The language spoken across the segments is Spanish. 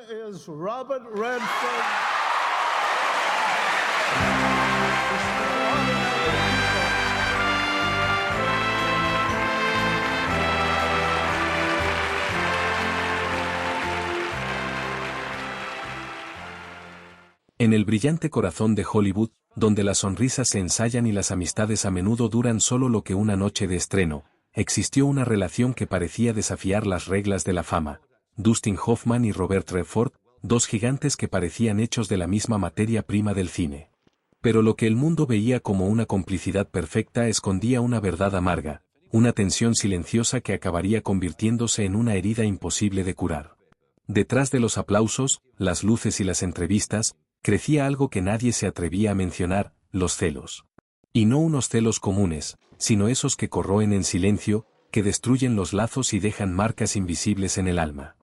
is Robert Redford. En el brillante corazón de Hollywood, donde las sonrisas se ensayan y las amistades a menudo duran solo lo que una noche de estreno, existió una relación que parecía desafiar las reglas de la fama. Dustin Hoffman y Robert Redford, dos gigantes que parecían hechos de la misma materia prima del cine. Pero lo que el mundo veía como una complicidad perfecta escondía una verdad amarga, una tensión silenciosa que acabaría convirtiéndose en una herida imposible de curar. Detrás de los aplausos, las luces y las entrevistas, crecía algo que nadie se atrevía a mencionar, los celos. Y no unos celos comunes, sino esos que corroen en silencio, que destruyen los lazos y dejan marcas invisibles en el alma.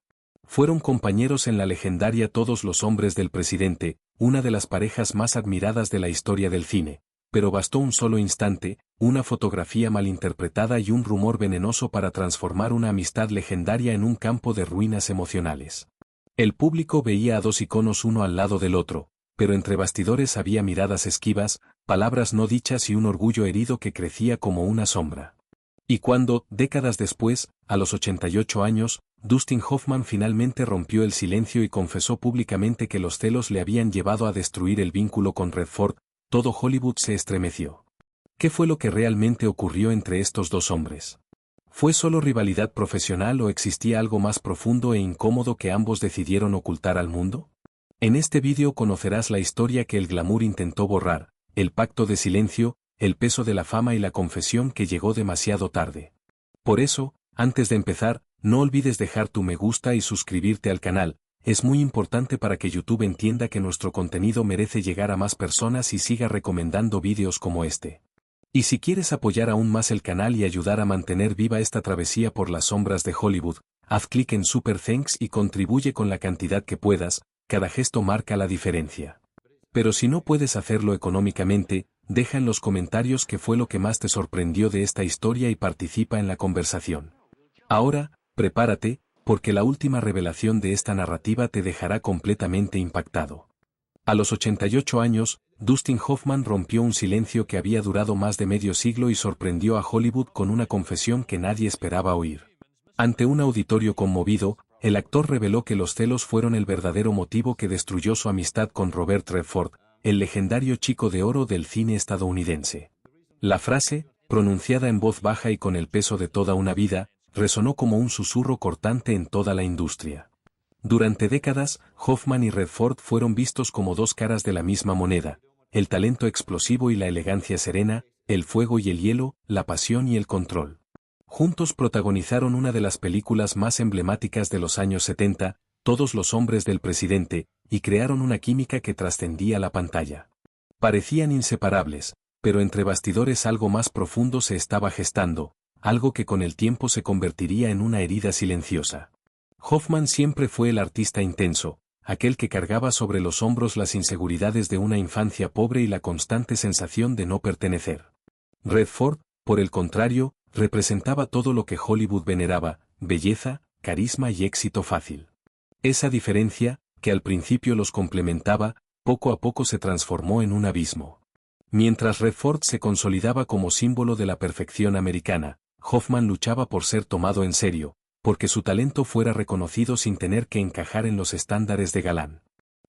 Fueron compañeros en la legendaria Todos los hombres del presidente, una de las parejas más admiradas de la historia del cine, pero bastó un solo instante, una fotografía malinterpretada y un rumor venenoso para transformar una amistad legendaria en un campo de ruinas emocionales. El público veía a dos iconos uno al lado del otro, pero entre bastidores había miradas esquivas, palabras no dichas y un orgullo herido que crecía como una sombra. Y cuando, décadas después, a los 88 años, Dustin Hoffman finalmente rompió el silencio y confesó públicamente que los celos le habían llevado a destruir el vínculo con Redford, todo Hollywood se estremeció. ¿Qué fue lo que realmente ocurrió entre estos dos hombres? ¿Fue solo rivalidad profesional o existía algo más profundo e incómodo que ambos decidieron ocultar al mundo? En este vídeo conocerás la historia que el glamour intentó borrar, el pacto de silencio, el peso de la fama y la confesión que llegó demasiado tarde. Por eso, antes de empezar, no olvides dejar tu me gusta y suscribirte al canal, es muy importante para que YouTube entienda que nuestro contenido merece llegar a más personas y siga recomendando vídeos como este. Y si quieres apoyar aún más el canal y ayudar a mantener viva esta travesía por las sombras de Hollywood, haz clic en Super Thanks y contribuye con la cantidad que puedas, cada gesto marca la diferencia. Pero si no puedes hacerlo económicamente, deja en los comentarios qué fue lo que más te sorprendió de esta historia y participa en la conversación. Ahora, prepárate, porque la última revelación de esta narrativa te dejará completamente impactado. A los 88 años, Dustin Hoffman rompió un silencio que había durado más de medio siglo y sorprendió a Hollywood con una confesión que nadie esperaba oír. Ante un auditorio conmovido, el actor reveló que los celos fueron el verdadero motivo que destruyó su amistad con Robert Redford, el legendario chico de oro del cine estadounidense. La frase, pronunciada en voz baja y con el peso de toda una vida, resonó como un susurro cortante en toda la industria. Durante décadas, Hoffman y Redford fueron vistos como dos caras de la misma moneda, el talento explosivo y la elegancia serena, el fuego y el hielo, la pasión y el control. Juntos protagonizaron una de las películas más emblemáticas de los años 70, Todos los hombres del presidente, y crearon una química que trascendía la pantalla. Parecían inseparables, pero entre bastidores algo más profundo se estaba gestando, algo que con el tiempo se convertiría en una herida silenciosa. Hoffman siempre fue el artista intenso, aquel que cargaba sobre los hombros las inseguridades de una infancia pobre y la constante sensación de no pertenecer. Redford, por el contrario, representaba todo lo que Hollywood veneraba, belleza, carisma y éxito fácil. Esa diferencia, que al principio los complementaba, poco a poco se transformó en un abismo. Mientras Redford se consolidaba como símbolo de la perfección americana, Hoffman luchaba por ser tomado en serio, porque su talento fuera reconocido sin tener que encajar en los estándares de galán.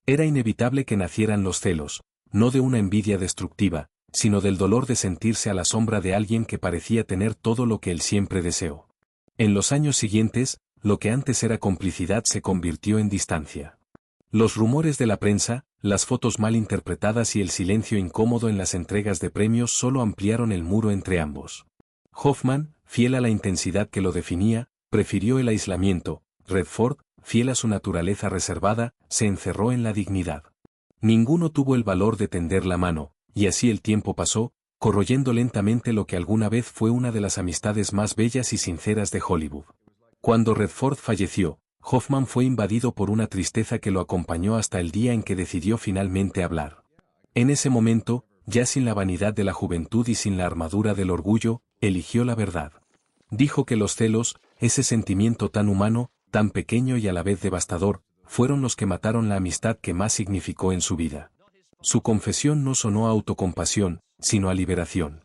Era inevitable que nacieran los celos, no de una envidia destructiva, sino del dolor de sentirse a la sombra de alguien que parecía tener todo lo que él siempre deseó. En los años siguientes, lo que antes era complicidad se convirtió en distancia. Los rumores de la prensa, las fotos mal interpretadas y el silencio incómodo en las entregas de premios solo ampliaron el muro entre ambos. Hoffman, fiel a la intensidad que lo definía, prefirió el aislamiento. Redford, fiel a su naturaleza reservada, se encerró en la dignidad. Ninguno tuvo el valor de tender la mano, y así el tiempo pasó, corroyendo lentamente lo que alguna vez fue una de las amistades más bellas y sinceras de Hollywood. Cuando Redford falleció, Hoffman fue invadido por una tristeza que lo acompañó hasta el día en que decidió finalmente hablar. En ese momento, ya sin la vanidad de la juventud y sin la armadura del orgullo, eligió la verdad. Dijo que los celos, ese sentimiento tan humano, tan pequeño y a la vez devastador, fueron los que mataron la amistad que más significó en su vida. Su confesión no sonó a autocompasión, sino a liberación.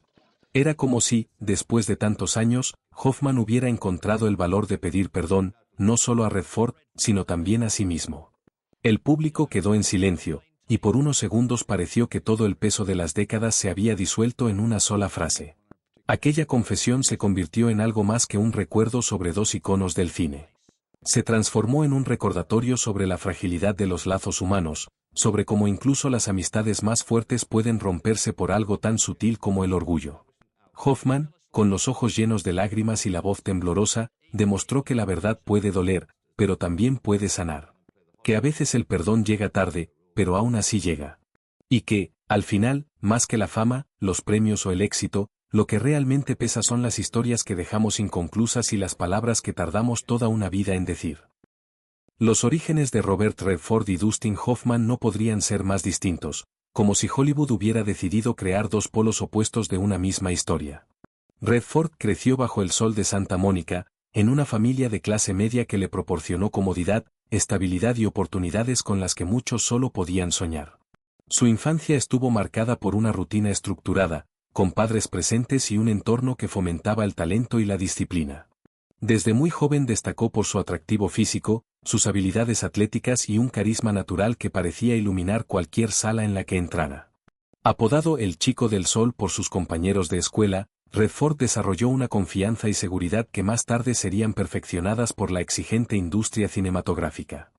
Era como si, después de tantos años, Hoffman hubiera encontrado el valor de pedir perdón, no solo a Redford, sino también a sí mismo. El público quedó en silencio, y por unos segundos pareció que todo el peso de las décadas se había disuelto en una sola frase. Aquella confesión se convirtió en algo más que un recuerdo sobre dos iconos del cine. Se transformó en un recordatorio sobre la fragilidad de los lazos humanos, sobre cómo incluso las amistades más fuertes pueden romperse por algo tan sutil como el orgullo. Hoffman, con los ojos llenos de lágrimas y la voz temblorosa, demostró que la verdad puede doler, pero también puede sanar. Que a veces el perdón llega tarde, pero aún así llega. Y que, al final, más que la fama, los premios o el éxito, lo que realmente pesa son las historias que dejamos inconclusas y las palabras que tardamos toda una vida en decir. Los orígenes de Robert Redford y Dustin Hoffman no podrían ser más distintos, como si Hollywood hubiera decidido crear dos polos opuestos de una misma historia. Redford creció bajo el sol de Santa Mónica, en una familia de clase media que le proporcionó comodidad, estabilidad y oportunidades con las que muchos solo podían soñar. Su infancia estuvo marcada por una rutina estructurada, con padres presentes y un entorno que fomentaba el talento y la disciplina. Desde muy joven destacó por su atractivo físico, sus habilidades atléticas y un carisma natural que parecía iluminar cualquier sala en la que entrara. Apodado el Chico del Sol por sus compañeros de escuela, Redford desarrolló una confianza y seguridad que más tarde serían perfeccionadas por la exigente industria cinematográfica.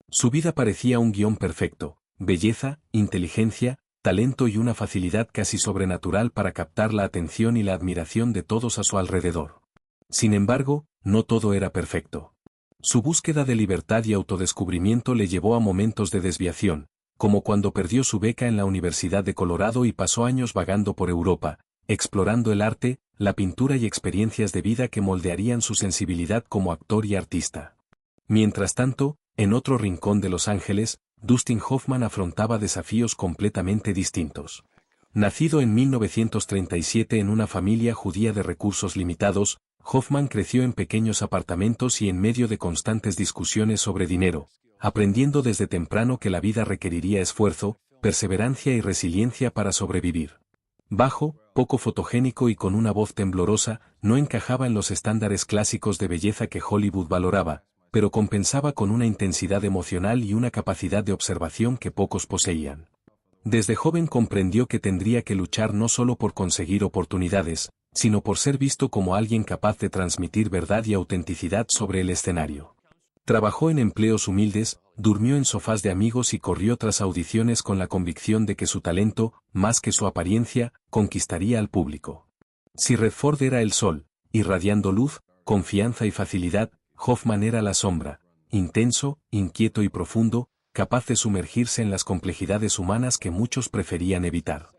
Su vida parecía un guión perfecto: belleza, inteligencia, talento y una facilidad casi sobrenatural para captar la atención y la admiración de todos a su alrededor. Sin embargo, no todo era perfecto. Su búsqueda de libertad y autodescubrimiento le llevó a momentos de desviación, como cuando perdió su beca en la Universidad de Colorado y pasó años vagando por Europa, explorando el arte, la pintura y experiencias de vida que moldearían su sensibilidad como actor y artista. Mientras tanto, en otro rincón de Los Ángeles, Dustin Hoffman afrontaba desafíos completamente distintos. Nacido en 1937 en una familia judía de recursos limitados, Hoffman creció en pequeños apartamentos y en medio de constantes discusiones sobre dinero, aprendiendo desde temprano que la vida requeriría esfuerzo, perseverancia y resiliencia para sobrevivir. Bajo, poco fotogénico y con una voz temblorosa, no encajaba en los estándares clásicos de belleza que Hollywood valoraba, pero compensaba con una intensidad emocional y una capacidad de observación que pocos poseían. Desde joven comprendió que tendría que luchar no solo por conseguir oportunidades, sino por ser visto como alguien capaz de transmitir verdad y autenticidad sobre el escenario. Trabajó en empleos humildes, durmió en sofás de amigos y corrió tras audiciones con la convicción de que su talento, más que su apariencia, conquistaría al público. Si Redford era el sol, irradiando luz, confianza y facilidad, Hoffman era la sombra, intenso, inquieto y profundo, capaz de sumergirse en las complejidades humanas que muchos preferían evitar.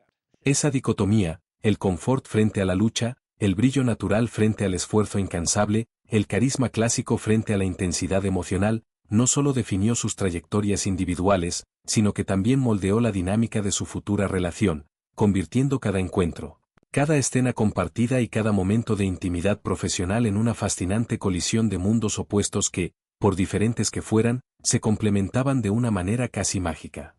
Esa dicotomía, el confort frente a la lucha, el brillo natural frente al esfuerzo incansable, el carisma clásico frente a la intensidad emocional, no solo definió sus trayectorias individuales, sino que también moldeó la dinámica de su futura relación, convirtiendo cada encuentro, cada escena compartida y cada momento de intimidad profesional en una fascinante colisión de mundos opuestos que, por diferentes que fueran, se complementaban de una manera casi mágica.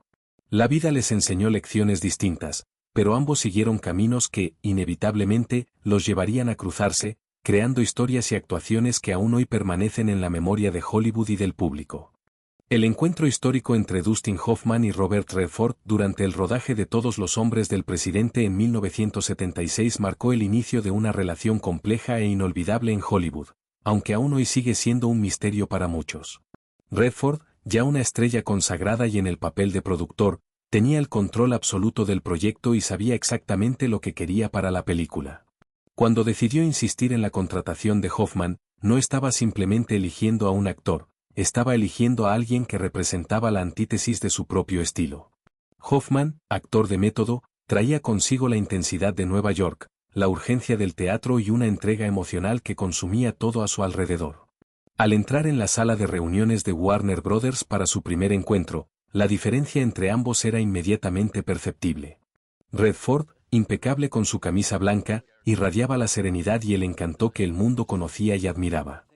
La vida les enseñó lecciones distintas, pero ambos siguieron caminos que, inevitablemente, los llevarían a cruzarse, creando historias y actuaciones que aún hoy permanecen en la memoria de Hollywood y del público. El encuentro histórico entre Dustin Hoffman y Robert Redford durante el rodaje de Todos los hombres del presidente en 1976 marcó el inicio de una relación compleja e inolvidable en Hollywood, aunque aún hoy sigue siendo un misterio para muchos. Redford, ya una estrella consagrada y en el papel de productor, tenía el control absoluto del proyecto y sabía exactamente lo que quería para la película. Cuando decidió insistir en la contratación de Hoffman, no estaba simplemente eligiendo a un actor, estaba eligiendo a alguien que representaba la antítesis de su propio estilo. Hoffman, actor de método, traía consigo la intensidad de Nueva York, la urgencia del teatro y una entrega emocional que consumía todo a su alrededor. Al entrar en la sala de reuniones de Warner Brothers para su primer encuentro, la diferencia entre ambos era inmediatamente perceptible. Redford, impecable con su camisa blanca, irradiaba la serenidad y el encanto que el mundo conocía y admiraba.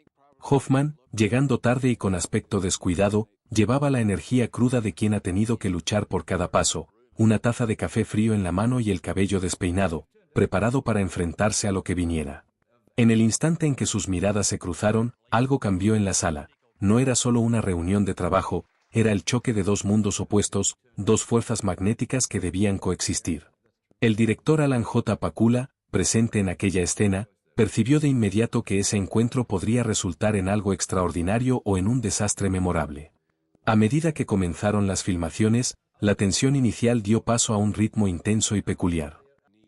Hoffman, llegando tarde y con aspecto descuidado, Llevaba la energía cruda de quien ha tenido que luchar por cada paso, una taza de café frío en la mano y el cabello despeinado, preparado para enfrentarse a lo que viniera. En el instante en que sus miradas se cruzaron, algo cambió en la sala. No era solo una reunión de trabajo, era el choque de dos mundos opuestos, dos fuerzas magnéticas que debían coexistir. El director Alan J. Pakula, presente en aquella escena, percibió de inmediato que ese encuentro podría resultar en algo extraordinario o en un desastre memorable. A medida que comenzaron las filmaciones, la tensión inicial dio paso a un ritmo intenso y peculiar.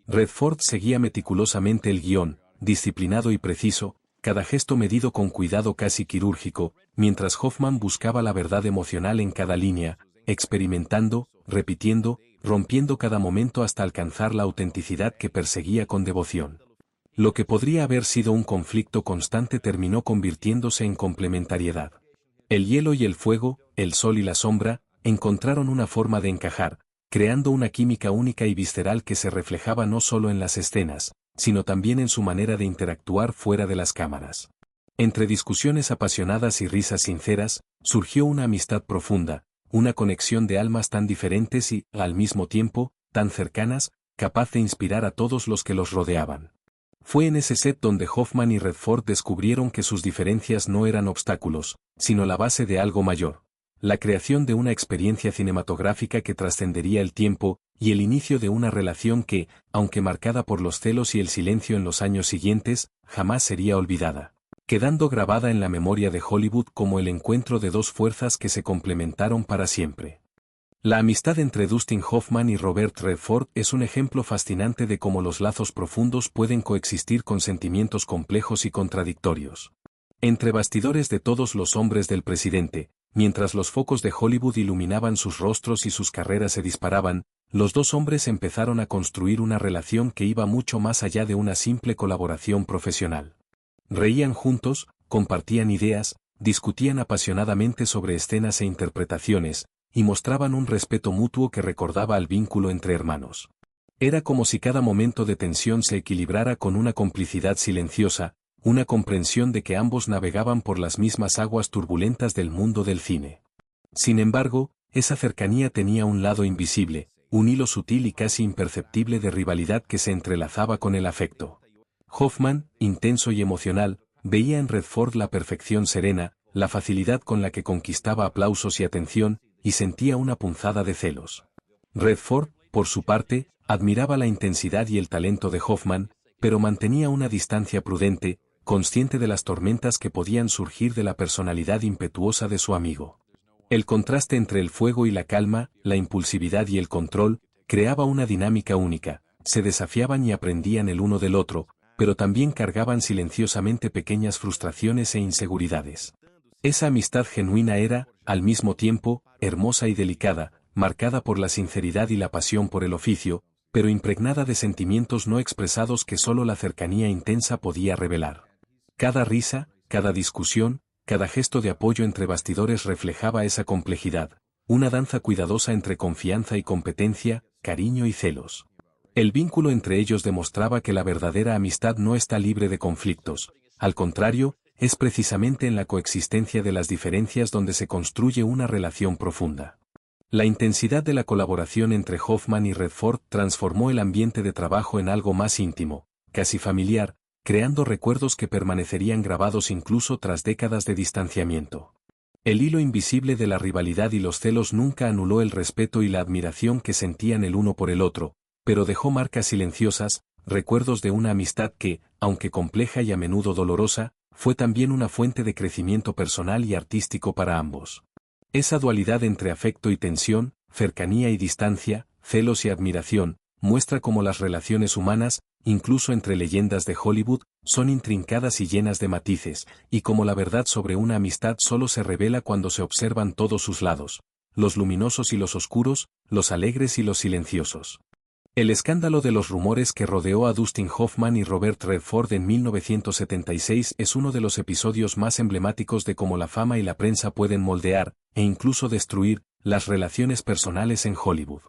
Redford seguía meticulosamente el guión, disciplinado y preciso, cada gesto medido con cuidado casi quirúrgico, mientras Hoffman buscaba la verdad emocional en cada línea, experimentando, repitiendo, rompiendo cada momento hasta alcanzar la autenticidad que perseguía con devoción. Lo que podría haber sido un conflicto constante terminó convirtiéndose en complementariedad. El hielo y el fuego, el sol y la sombra, encontraron una forma de encajar, creando una química única y visceral que se reflejaba no solo en las escenas, sino también en su manera de interactuar fuera de las cámaras. Entre discusiones apasionadas y risas sinceras, surgió una amistad profunda, una conexión de almas tan diferentes y, al mismo tiempo, tan cercanas, capaz de inspirar a todos los que los rodeaban. Fue en ese set donde Hoffman y Redford descubrieron que sus diferencias no eran obstáculos, sino la base de algo mayor. La creación de una experiencia cinematográfica que trascendería el tiempo, y el inicio de una relación que, aunque marcada por los celos y el silencio en los años siguientes, jamás sería olvidada, quedando grabada en la memoria de Hollywood como el encuentro de dos fuerzas que se complementaron para siempre. La amistad entre Dustin Hoffman y Robert Redford es un ejemplo fascinante de cómo los lazos profundos pueden coexistir con sentimientos complejos y contradictorios. Entre bastidores de todos los hombres del presidente, mientras los focos de Hollywood iluminaban sus rostros y sus carreras se disparaban, los dos hombres empezaron a construir una relación que iba mucho más allá de una simple colaboración profesional. Reían juntos, compartían ideas, discutían apasionadamente sobre escenas e interpretaciones, y mostraban un respeto mutuo que recordaba al vínculo entre hermanos. Era como si cada momento de tensión se equilibrara con una complicidad silenciosa, una comprensión de que ambos navegaban por las mismas aguas turbulentas del mundo del cine. Sin embargo, esa cercanía tenía un lado invisible, un hilo sutil y casi imperceptible de rivalidad que se entrelazaba con el afecto. Hoffman, intenso y emocional, veía en Redford la perfección serena, la facilidad con la que conquistaba aplausos y atención, y sentía una punzada de celos. Redford, por su parte, admiraba la intensidad y el talento de Hoffman, pero mantenía una distancia prudente, consciente de las tormentas que podían surgir de la personalidad impetuosa de su amigo. El contraste entre el fuego y la calma, la impulsividad y el control, creaba una dinámica única, se desafiaban y aprendían el uno del otro, pero también cargaban silenciosamente pequeñas frustraciones e inseguridades. Esa amistad genuina era, al mismo tiempo, hermosa y delicada, marcada por la sinceridad y la pasión por el oficio, pero impregnada de sentimientos no expresados que solo la cercanía intensa podía revelar. Cada risa, cada discusión, cada gesto de apoyo entre bastidores reflejaba esa complejidad, una danza cuidadosa entre confianza y competencia, cariño y celos. El vínculo entre ellos demostraba que la verdadera amistad no está libre de conflictos, al contrario, es precisamente en la coexistencia de las diferencias donde se construye una relación profunda. La intensidad de la colaboración entre Hoffman y Redford transformó el ambiente de trabajo en algo más íntimo, casi familiar, creando recuerdos que permanecerían grabados incluso tras décadas de distanciamiento. El hilo invisible de la rivalidad y los celos nunca anuló el respeto y la admiración que sentían el uno por el otro, pero dejó marcas silenciosas, recuerdos de una amistad que, aunque compleja y a menudo dolorosa, fue también una fuente de crecimiento personal y artístico para ambos. Esa dualidad entre afecto y tensión, cercanía y distancia, celos y admiración, muestra cómo las relaciones humanas, incluso entre leyendas de Hollywood, son intrincadas y llenas de matices, y cómo la verdad sobre una amistad solo se revela cuando se observan todos sus lados, los luminosos y los oscuros, los alegres y los silenciosos. El escándalo de los rumores que rodeó a Dustin Hoffman y Robert Redford en 1976 es uno de los episodios más emblemáticos de cómo la fama y la prensa pueden moldear, e incluso destruir, las relaciones personales en Hollywood.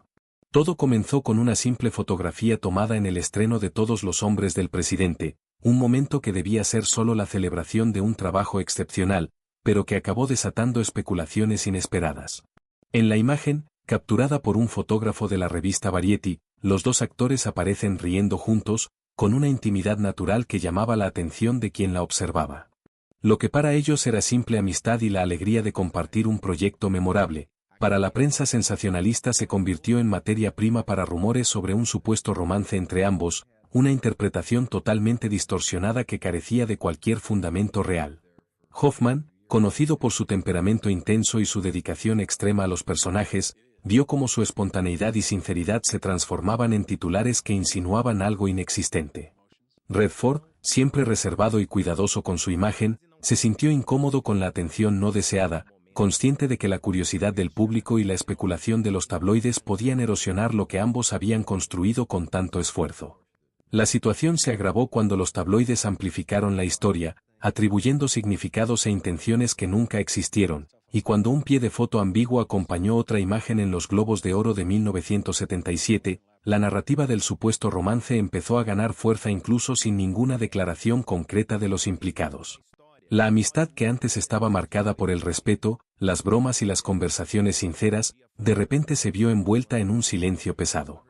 Todo comenzó con una simple fotografía tomada en el estreno de Todos los hombres del presidente, un momento que debía ser solo la celebración de un trabajo excepcional, pero que acabó desatando especulaciones inesperadas. En la imagen, capturada por un fotógrafo de la revista Variety, los dos actores aparecen riendo juntos, con una intimidad natural que llamaba la atención de quien la observaba. Lo que para ellos era simple amistad y la alegría de compartir un proyecto memorable, para la prensa sensacionalista se convirtió en materia prima para rumores sobre un supuesto romance entre ambos, una interpretación totalmente distorsionada que carecía de cualquier fundamento real. Hoffman, conocido por su temperamento intenso y su dedicación extrema a los personajes, vio cómo su espontaneidad y sinceridad se transformaban en titulares que insinuaban algo inexistente. Redford, siempre reservado y cuidadoso con su imagen, se sintió incómodo con la atención no deseada, consciente de que la curiosidad del público y la especulación de los tabloides podían erosionar lo que ambos habían construido con tanto esfuerzo. La situación se agravó cuando los tabloides amplificaron la historia, atribuyendo significados e intenciones que nunca existieron, y cuando un pie de foto ambiguo acompañó otra imagen en los Globos de Oro de 1977, la narrativa del supuesto romance empezó a ganar fuerza incluso sin ninguna declaración concreta de los implicados. La amistad que antes estaba marcada por el respeto, las bromas y las conversaciones sinceras, de repente se vio envuelta en un silencio pesado.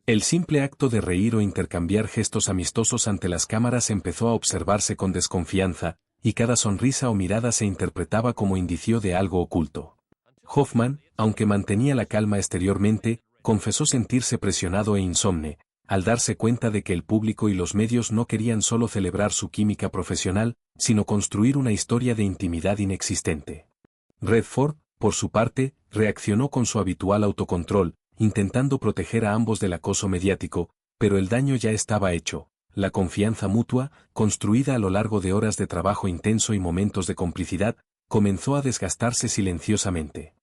El simple acto de reír o intercambiar gestos amistosos ante las cámaras empezó a observarse con desconfianza, y cada sonrisa o mirada se interpretaba como indicio de algo oculto. Hoffman, aunque mantenía la calma exteriormente, confesó sentirse presionado e insomne, al darse cuenta de que el público y los medios no querían solo celebrar su química profesional, sino construir una historia de intimidad inexistente. Redford, por su parte, reaccionó con su habitual autocontrol, intentando proteger a ambos del acoso mediático, pero el daño ya estaba hecho. La confianza mutua, construida a lo largo de horas de trabajo intenso y momentos de complicidad, comenzó a desgastarse silenciosamente.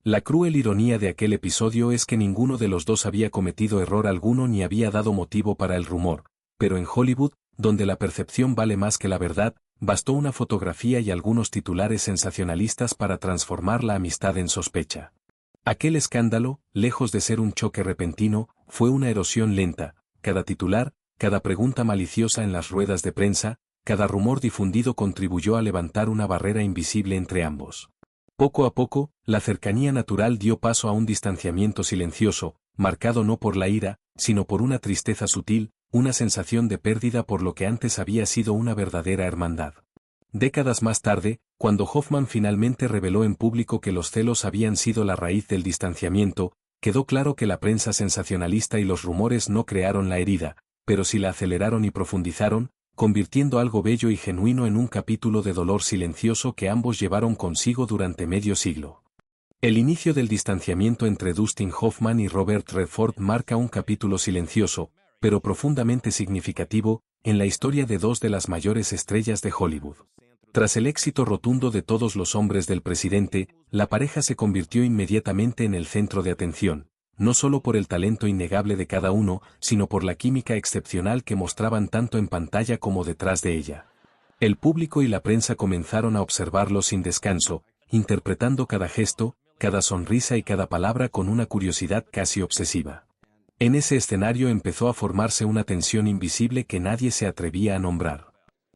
La cruel ironía de aquel episodio es que ninguno de los dos había cometido error alguno ni había dado motivo para el rumor, pero en Hollywood, donde la percepción vale más que la verdad, bastó una fotografía y algunos titulares sensacionalistas para transformar la amistad en sospecha. Aquel escándalo, lejos de ser un choque repentino, fue una erosión lenta, cada titular, cada pregunta maliciosa en las ruedas de prensa, cada rumor difundido contribuyó a levantar una barrera invisible entre ambos. Poco a poco, la cercanía natural dio paso a un distanciamiento silencioso, marcado no por la ira, sino por una tristeza sutil, una sensación de pérdida por lo que antes había sido una verdadera hermandad. Décadas más tarde, cuando Hoffman finalmente reveló en público que los celos habían sido la raíz del distanciamiento, quedó claro que la prensa sensacionalista y los rumores no crearon la herida, pero sí la aceleraron y profundizaron, convirtiendo algo bello y genuino en un capítulo de dolor silencioso que ambos llevaron consigo durante medio siglo. El inicio del distanciamiento entre Dustin Hoffman y Robert Redford marca un capítulo silencioso, pero profundamente significativo, en la historia de dos de las mayores estrellas de Hollywood. Tras el éxito rotundo de Todos los hombres del presidente, la pareja se convirtió inmediatamente en el centro de atención, no solo por el talento innegable de cada uno, sino por la química excepcional que mostraban tanto en pantalla como detrás de ella. El público y la prensa comenzaron a observarlos sin descanso, interpretando cada gesto, cada sonrisa y cada palabra con una curiosidad casi obsesiva. En ese escenario empezó a formarse una tensión invisible que nadie se atrevía a nombrar.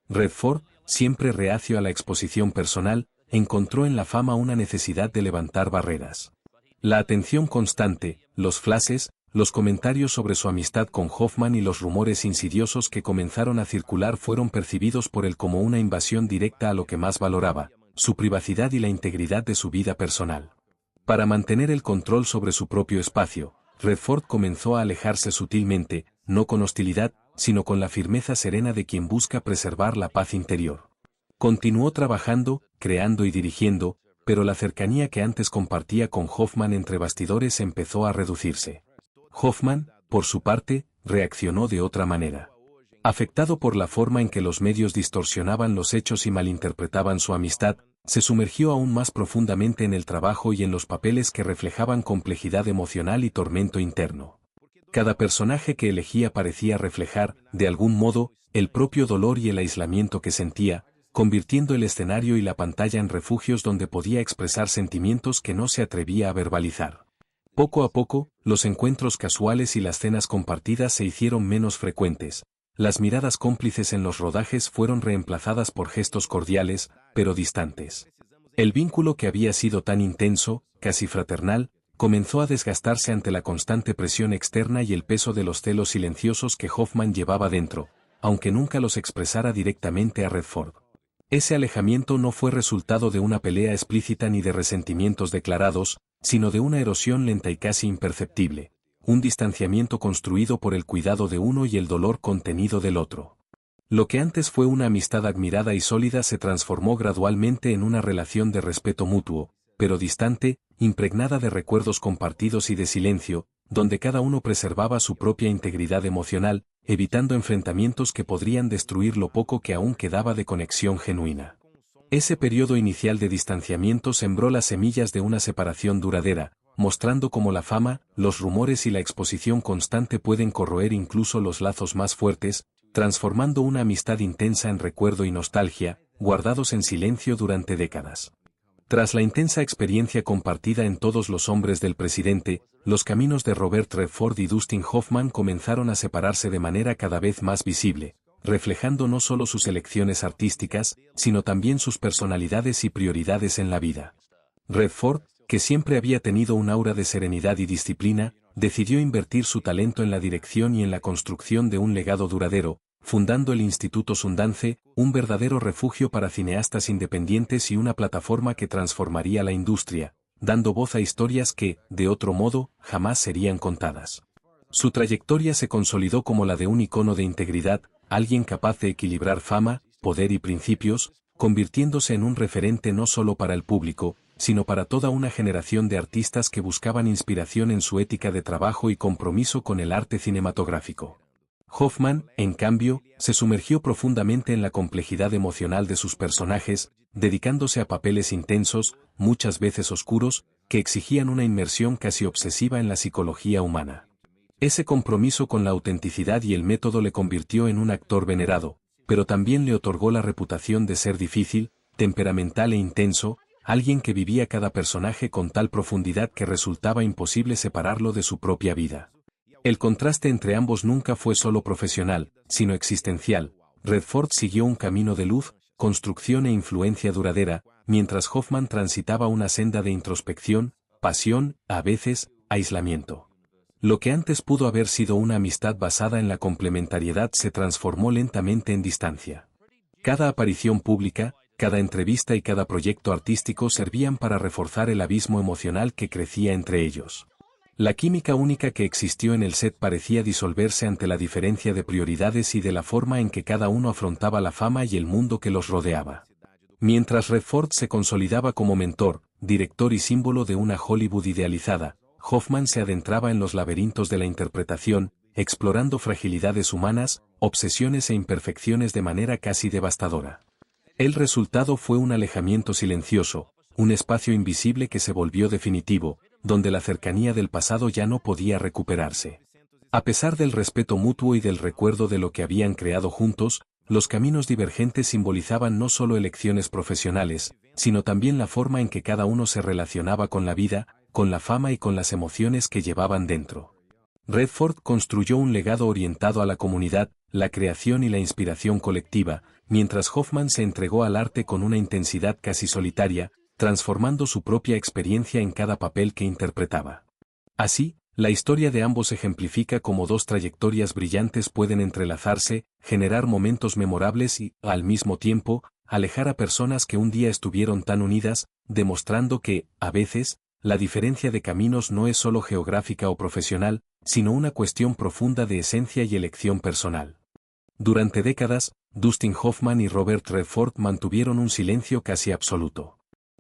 Redford, siempre reacio a la exposición personal, encontró en la fama una necesidad de levantar barreras. La atención constante, los flashes, los comentarios sobre su amistad con Hoffman y los rumores insidiosos que comenzaron a circular fueron percibidos por él como una invasión directa a lo que más valoraba, su privacidad y la integridad de su vida personal. Para mantener el control sobre su propio espacio, Redford comenzó a alejarse sutilmente, no con hostilidad, sino con la firmeza serena de quien busca preservar la paz interior. Continuó trabajando, creando y dirigiendo, pero la cercanía que antes compartía con Hoffman entre bastidores empezó a reducirse. Hoffman, por su parte, reaccionó de otra manera. Afectado por la forma en que los medios distorsionaban los hechos y malinterpretaban su amistad, se sumergió aún más profundamente en el trabajo y en los papeles que reflejaban complejidad emocional y tormento interno. Cada personaje que elegía parecía reflejar, de algún modo, el propio dolor y el aislamiento que sentía, convirtiendo el escenario y la pantalla en refugios donde podía expresar sentimientos que no se atrevía a verbalizar. Poco a poco, los encuentros casuales y las cenas compartidas se hicieron menos frecuentes. Las miradas cómplices en los rodajes fueron reemplazadas por gestos cordiales, pero distantes. El vínculo que había sido tan intenso, casi fraternal, comenzó a desgastarse ante la constante presión externa y el peso de los celos silenciosos que Hoffman llevaba dentro, aunque nunca los expresara directamente a Redford. Ese alejamiento no fue resultado de una pelea explícita ni de resentimientos declarados, sino de una erosión lenta y casi imperceptible, un distanciamiento construido por el cuidado de uno y el dolor contenido del otro. Lo que antes fue una amistad admirada y sólida se transformó gradualmente en una relación de respeto mutuo, pero distante, impregnada de recuerdos compartidos y de silencio, donde cada uno preservaba su propia integridad emocional, evitando enfrentamientos que podrían destruir lo poco que aún quedaba de conexión genuina. Ese periodo inicial de distanciamiento sembró las semillas de una separación duradera, mostrando cómo la fama, los rumores y la exposición constante pueden corroer incluso los lazos más fuertes, transformando una amistad intensa en recuerdo y nostalgia, guardados en silencio durante décadas. Tras la intensa experiencia compartida en Todos los hombres del presidente, los caminos de Robert Redford y Dustin Hoffman comenzaron a separarse de manera cada vez más visible, reflejando no solo sus elecciones artísticas, sino también sus personalidades y prioridades en la vida. Redford, que siempre había tenido un aura de serenidad y disciplina, decidió invertir su talento en la dirección y en la construcción de un legado duradero, fundando el Instituto Sundance, un verdadero refugio para cineastas independientes y una plataforma que transformaría la industria, dando voz a historias que, de otro modo, jamás serían contadas. Su trayectoria se consolidó como la de un icono de integridad, alguien capaz de equilibrar fama, poder y principios, convirtiéndose en un referente no solo para el público, sino para toda una generación de artistas que buscaban inspiración en su ética de trabajo y compromiso con el arte cinematográfico. Hoffman, en cambio, se sumergió profundamente en la complejidad emocional de sus personajes, dedicándose a papeles intensos, muchas veces oscuros, que exigían una inmersión casi obsesiva en la psicología humana. Ese compromiso con la autenticidad y el método le convirtió en un actor venerado, pero también le otorgó la reputación de ser difícil, temperamental e intenso, alguien que vivía cada personaje con tal profundidad que resultaba imposible separarlo de su propia vida. El contraste entre ambos nunca fue solo profesional, sino existencial. Redford siguió un camino de luz, construcción e influencia duradera, mientras Hoffman transitaba una senda de introspección, pasión, a veces, aislamiento. Lo que antes pudo haber sido una amistad basada en la complementariedad se transformó lentamente en distancia. Cada aparición pública, cada entrevista y cada proyecto artístico servían para reforzar el abismo emocional que crecía entre ellos. La química única que existió en el set parecía disolverse ante la diferencia de prioridades y de la forma en que cada uno afrontaba la fama y el mundo que los rodeaba. Mientras Redford se consolidaba como mentor, director y símbolo de una Hollywood idealizada, Hoffman se adentraba en los laberintos de la interpretación, explorando fragilidades humanas, obsesiones e imperfecciones de manera casi devastadora. El resultado fue un alejamiento silencioso, un espacio invisible que se volvió definitivo, donde la cercanía del pasado ya no podía recuperarse. A pesar del respeto mutuo y del recuerdo de lo que habían creado juntos, los caminos divergentes simbolizaban no solo elecciones profesionales, sino también la forma en que cada uno se relacionaba con la vida, con la fama y con las emociones que llevaban dentro. Redford construyó un legado orientado a la comunidad, la creación y la inspiración colectiva, mientras Hoffman se entregó al arte con una intensidad casi solitaria, transformando su propia experiencia en cada papel que interpretaba. Así, la historia de ambos ejemplifica cómo dos trayectorias brillantes pueden entrelazarse, generar momentos memorables y, al mismo tiempo, alejar a personas que un día estuvieron tan unidas, demostrando que, a veces, la diferencia de caminos no es solo geográfica o profesional, sino una cuestión profunda de esencia y elección personal. Durante décadas, Dustin Hoffman y Robert Redford mantuvieron un silencio casi absoluto.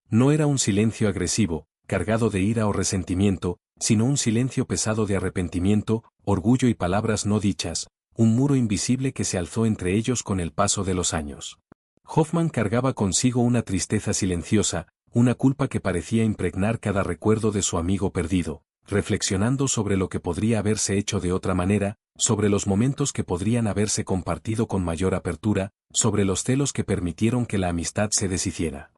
No era un silencio agresivo, cargado de ira o resentimiento, sino un silencio pesado de arrepentimiento, orgullo y palabras no dichas, un muro invisible que se alzó entre ellos con el paso de los años. Hoffman cargaba consigo una tristeza silenciosa, una culpa que parecía impregnar cada recuerdo de su amigo perdido, reflexionando sobre lo que podría haberse hecho de otra manera, sobre los momentos que podrían haberse compartido con mayor apertura, sobre los celos que permitieron que la amistad se deshiciera.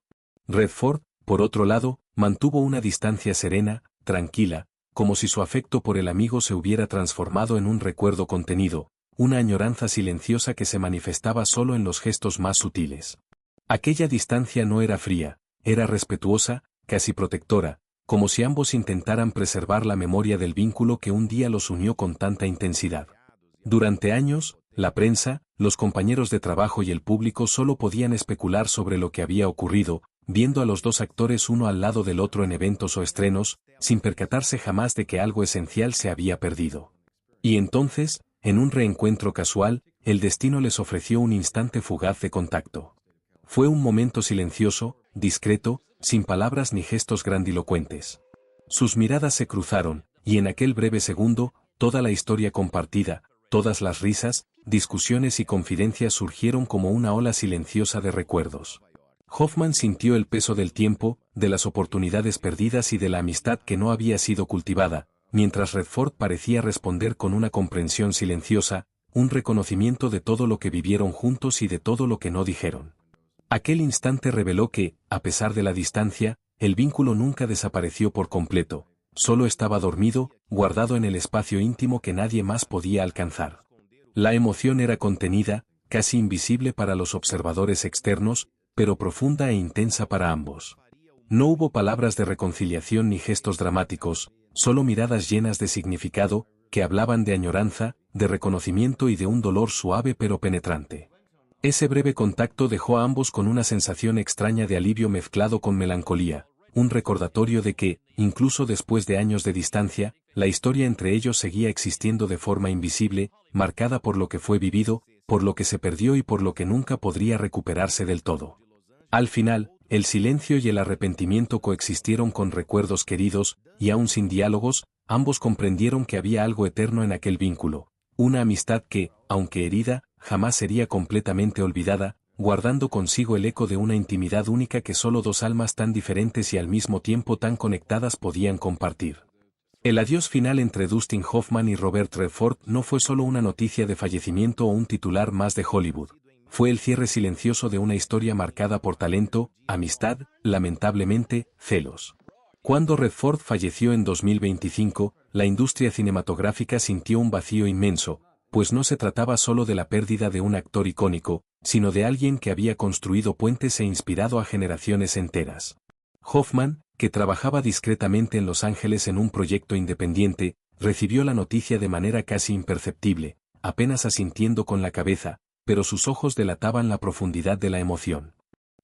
Redford, por otro lado, mantuvo una distancia serena, tranquila, como si su afecto por el amigo se hubiera transformado en un recuerdo contenido, una añoranza silenciosa que se manifestaba solo en los gestos más sutiles. Aquella distancia no era fría, era respetuosa, casi protectora, como si ambos intentaran preservar la memoria del vínculo que un día los unió con tanta intensidad. Durante años, la prensa, los compañeros de trabajo y el público solo podían especular sobre lo que había ocurrido, viendo a los dos actores uno al lado del otro en eventos o estrenos, sin percatarse jamás de que algo esencial se había perdido. Y entonces, en un reencuentro casual, el destino les ofreció un instante fugaz de contacto. Fue un momento silencioso, discreto, sin palabras ni gestos grandilocuentes. Sus miradas se cruzaron, y en aquel breve segundo, toda la historia compartida, todas las risas, discusiones y confidencias surgieron como una ola silenciosa de recuerdos. Hoffman sintió el peso del tiempo, de las oportunidades perdidas y de la amistad que no había sido cultivada, mientras Redford parecía responder con una comprensión silenciosa, un reconocimiento de todo lo que vivieron juntos y de todo lo que no dijeron. Aquel instante reveló que, a pesar de la distancia, el vínculo nunca desapareció por completo, solo estaba dormido, guardado en el espacio íntimo que nadie más podía alcanzar. La emoción era contenida, casi invisible para los observadores externos, pero profunda e intensa para ambos. No hubo palabras de reconciliación ni gestos dramáticos, solo miradas llenas de significado, que hablaban de añoranza, de reconocimiento y de un dolor suave pero penetrante. Ese breve contacto dejó a ambos con una sensación extraña de alivio mezclado con melancolía, un recordatorio de que, incluso después de años de distancia, la historia entre ellos seguía existiendo de forma invisible, marcada por lo que fue vivido, por lo que se perdió y por lo que nunca podría recuperarse del todo. Al final, el silencio y el arrepentimiento coexistieron con recuerdos queridos, y aún sin diálogos, ambos comprendieron que había algo eterno en aquel vínculo, una amistad que, aunque herida, jamás sería completamente olvidada, guardando consigo el eco de una intimidad única que solo dos almas tan diferentes y al mismo tiempo tan conectadas podían compartir. El adiós final entre Dustin Hoffman y Robert Redford no fue solo una noticia de fallecimiento o un titular más de Hollywood. Fue el cierre silencioso de una historia marcada por talento, amistad, lamentablemente, celos. Cuando Redford falleció en 2025, la industria cinematográfica sintió un vacío inmenso, pues no se trataba solo de la pérdida de un actor icónico, sino de alguien que había construido puentes e inspirado a generaciones enteras. Hoffman, que trabajaba discretamente en Los Ángeles en un proyecto independiente, recibió la noticia de manera casi imperceptible, apenas asintiendo con la cabeza, pero sus ojos delataban la profundidad de la emoción.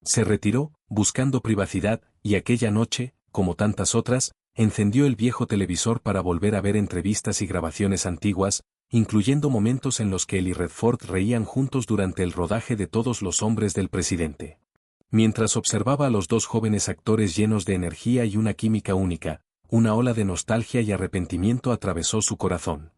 Se retiró, buscando privacidad, y aquella noche, como tantas otras, encendió el viejo televisor para volver a ver entrevistas y grabaciones antiguas, incluyendo momentos en los que él y Redford reían juntos durante el rodaje de Todos los hombres del presidente. Mientras observaba a los dos jóvenes actores llenos de energía y una química única, una ola de nostalgia y arrepentimiento atravesó su corazón.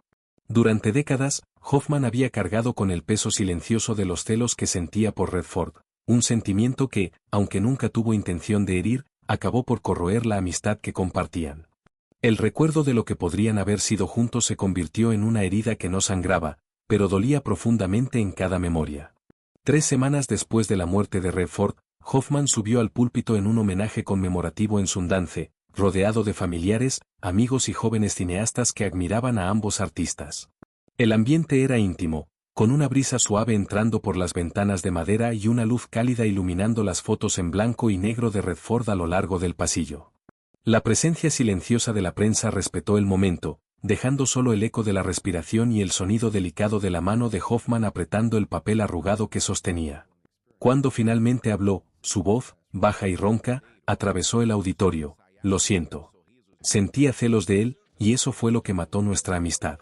Durante décadas, Hoffman había cargado con el peso silencioso de los celos que sentía por Redford, un sentimiento que, aunque nunca tuvo intención de herir, acabó por corroer la amistad que compartían. El recuerdo de lo que podrían haber sido juntos se convirtió en una herida que no sangraba, pero dolía profundamente en cada memoria. 3 semanas después de la muerte de Redford, Hoffman subió al púlpito en un homenaje conmemorativo en Sundance, rodeado de familiares, amigos y jóvenes cineastas que admiraban a ambos artistas. El ambiente era íntimo, con una brisa suave entrando por las ventanas de madera y una luz cálida iluminando las fotos en blanco y negro de Redford a lo largo del pasillo. La presencia silenciosa de la prensa respetó el momento, dejando solo el eco de la respiración y el sonido delicado de la mano de Hoffman apretando el papel arrugado que sostenía. Cuando finalmente habló, su voz, baja y ronca, atravesó el auditorio. Lo siento. Sentía celos de él, y eso fue lo que mató nuestra amistad.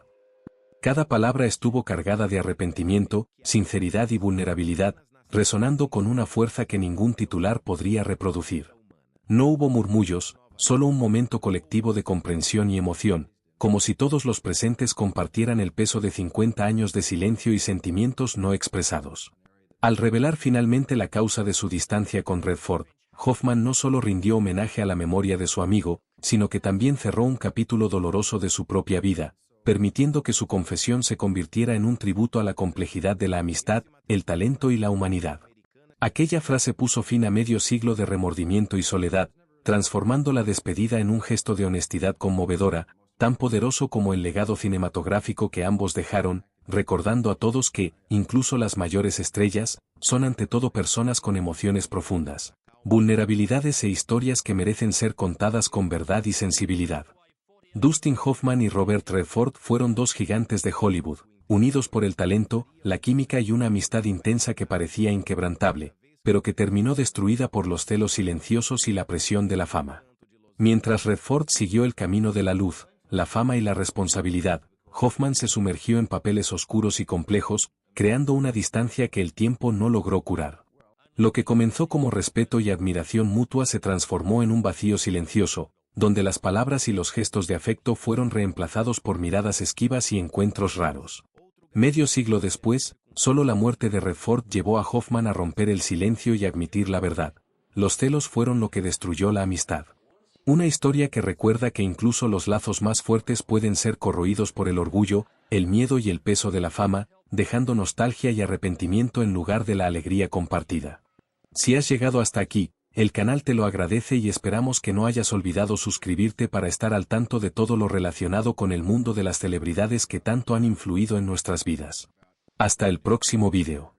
Cada palabra estuvo cargada de arrepentimiento, sinceridad y vulnerabilidad, resonando con una fuerza que ningún titular podría reproducir. No hubo murmullos, solo un momento colectivo de comprensión y emoción, como si todos los presentes compartieran el peso de 50 años de silencio y sentimientos no expresados. Al revelar finalmente la causa de su distancia con Redford, Hoffman no solo rindió homenaje a la memoria de su amigo, sino que también cerró un capítulo doloroso de su propia vida, permitiendo que su confesión se convirtiera en un tributo a la complejidad de la amistad, el talento y la humanidad. Aquella frase puso fin a medio siglo de remordimiento y soledad, transformando la despedida en un gesto de honestidad conmovedora, tan poderoso como el legado cinematográfico que ambos dejaron, recordando a todos que, incluso las mayores estrellas, son ante todo personas con emociones profundas. vulnerabilidades e historias que merecen ser contadas con verdad y sensibilidad. Dustin Hoffman y Robert Redford fueron dos gigantes de Hollywood, unidos por el talento, la química y una amistad intensa que parecía inquebrantable, pero que terminó destruida por los celos silenciosos y la presión de la fama. Mientras Redford siguió el camino de la luz, la fama y la responsabilidad, Hoffman se sumergió en papeles oscuros y complejos, creando una distancia que el tiempo no logró curar. Lo que comenzó como respeto y admiración mutua se transformó en un vacío silencioso, donde las palabras y los gestos de afecto fueron reemplazados por miradas esquivas y encuentros raros. Medio siglo después, solo la muerte de Redford llevó a Hoffman a romper el silencio y admitir la verdad. Los celos fueron lo que destruyó la amistad. Una historia que recuerda que incluso los lazos más fuertes pueden ser corroídos por el orgullo, el miedo y el peso de la fama, dejando nostalgia y arrepentimiento en lugar de la alegría compartida. Si has llegado hasta aquí, el canal te lo agradece y esperamos que no hayas olvidado suscribirte para estar al tanto de todo lo relacionado con el mundo de las celebridades que tanto han influido en nuestras vidas. Hasta el próximo vídeo.